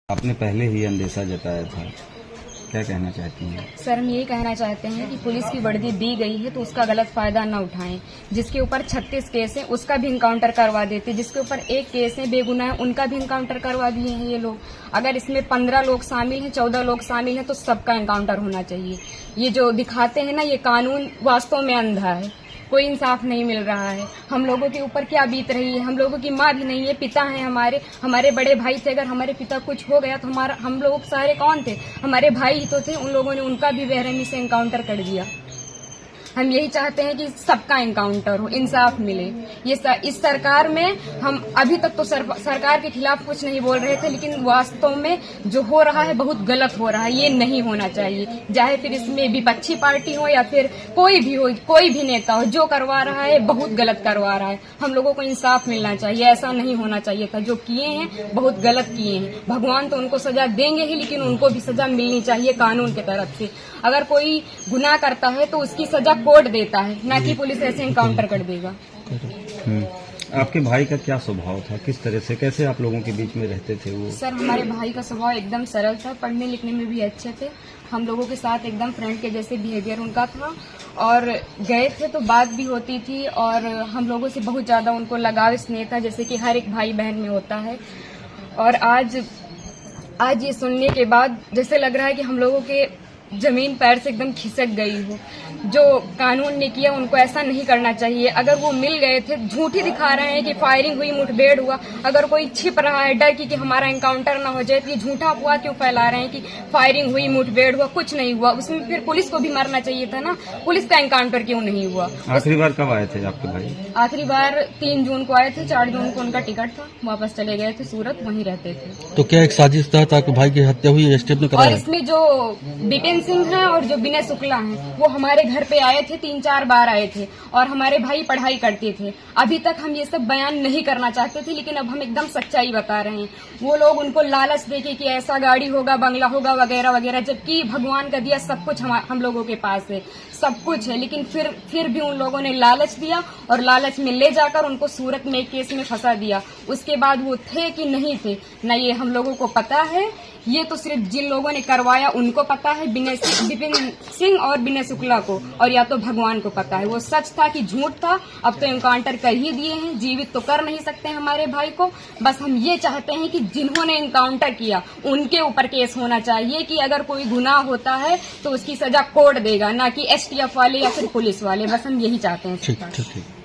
आपने पहले ही अंदेशा जताया था, क्या कहना चाहती हैं? सर, हम यही कहना चाहते हैं कि पुलिस की वर्दी दी गई है तो उसका गलत फायदा न उठाएं। जिसके ऊपर 36 केस है उसका भी इनकाउंटर करवा देते, जिसके ऊपर एक केस है बेगुनाह है उनका भी इनकाउंटर करवा दिए हैं ये लोग। अगर इसमें 15 लोग शामिल हैं, 14 लोग शामिल हैं तो सबका इनकाउंटर होना चाहिए। ये जो दिखाते हैं ना, ये कानून वास्तव में अंधा है, कोई इंसाफ नहीं मिल रहा है। हम लोगों के ऊपर क्या बीत रही है, हम लोगों की माँ भी नहीं है, पिता हैं हमारे बड़े भाई थे। अगर हमारे पिता कुछ हो गया तो हम लोग सारे कौन थे? हमारे भाई ही तो थे। उन लोगों ने उनका भी बेरहमी से इनकाउंटर कर दिया। हम यही चाहते हैं कि सबका इनकाउंटर हो, इंसाफ मिले। इस सरकार में हम अभी तक तो सरकार के खिलाफ कुछ नहीं बोल रहे थे, लेकिन वास्तव में जो हो रहा है बहुत गलत हो रहा है। ये नहीं होना चाहिए, चाहे फिर इसमें विपक्षी पार्टी हो या फिर कोई भी हो, कोई भी नेता हो, जो करवा रहा है बहुत गलत करवा रहा है। हम लोगों को इंसाफ मिलना चाहिए, ऐसा नहीं होना चाहिए था। जो किए हैं बहुत गलत किए हैं। भगवान तो उनको सजा देंगे ही, लेकिन उनको भी सजा मिलनी चाहिए कानून की तरफ से। अगर कोई गुनाह करता है तो उसकी सजा कोर्ट देता है, ना कि पुलिस ऐसे इनकाउंटर कर देगा। आपके भाई का क्या स्वभाव था, किस तरह से, कैसे आप लोगों के बीच में रहते थे वो? सर, हमारे भाई का स्वभाव एकदम सरल था, पढ़ने लिखने में भी अच्छे थे। हम लोगों के साथ एकदम फ्रेंड के जैसे बिहेवियर उनका था, और गए थे तो बात भी होती थी, और हम लोगों से बहुत ज्यादा उनको लगाव स्नेह था, जैसे कि हर एक भाई बहन में होता है। और आज ये सुनने के बाद जैसे लग रहा है कि हम लोगों के जमीन पैर से एकदम खिसक गई हो। जो कानून ने किया उनको ऐसा नहीं करना चाहिए। अगर वो मिल गए थे, झूठ ही दिखा रहे हैं कि फायरिंग हुई, मुठभेड़ हुआ। अगर कोई छिप रहा है डर की कि हमारा एनकाउंटर ना हो जाए, तो ये झूठा अफवाह क्यों फैला रहे हैं कि फायरिंग हुई, मुठभेड़ हुआ? कुछ नहीं हुआ। उसमें फिर पुलिस को भी मरना चाहिए था ना, पुलिस का एनकाउंटर क्यों नहीं हुआ? आखिरी बार कब आए थे आपके भाई? आखिरी बार 3 जून को आए थे, 4 जून को उनका टिकट था, वापस चले गए थे सूरत, वहीं रहते थे। तो क्या एक साजिश तहत आपके भाई की हत्या हुई है? स्टेप ने कराया? और इसमें जो विपिन सिंह है और जो विनय शुक्ला हैं, वो हमारे घर पे आए थे, 3-4 बार आए थे, और हमारे भाई पढ़ाई करते थे। अभी तक हम ये सब बयान नहीं करना चाहते थे, लेकिन अब हम एकदम सच्चाई बता रहे हैं। वो लोग उनको लालच देके कि ऐसा गाड़ी होगा, बंगला होगा, वगैरह वगैरह, जबकि भगवान का दिया सब कुछ हम लोगों के पास है, सब कुछ है। लेकिन फिर भी उन लोगों ने लालच दिया, और लालच में ले जाकर उनको सूरत में एक केस में फंसा दिया। उसके बाद वो थे कि नहीं थे न, ये हम लोगों को पता है। ये तो सिर्फ जिन लोगों ने करवाया उनको पता है, विपिन सिंह और विनय शुक्ला को, और या तो भगवान को पता है वो सच था कि झूठ था। अब तो इनकाउंटर कर ही दिए हैं, जीवित तो कर नहीं सकते हमारे भाई को। बस हम ये चाहते हैं कि जिन्होंने इनकाउंटर किया उनके ऊपर केस होना चाहिए, कि अगर कोई गुनाह होता है तो उसकी सजा कोर्ट देगा, ना कि STF वाले या फिर पुलिस वाले। बस हम यही चाहते हैं। ठीक।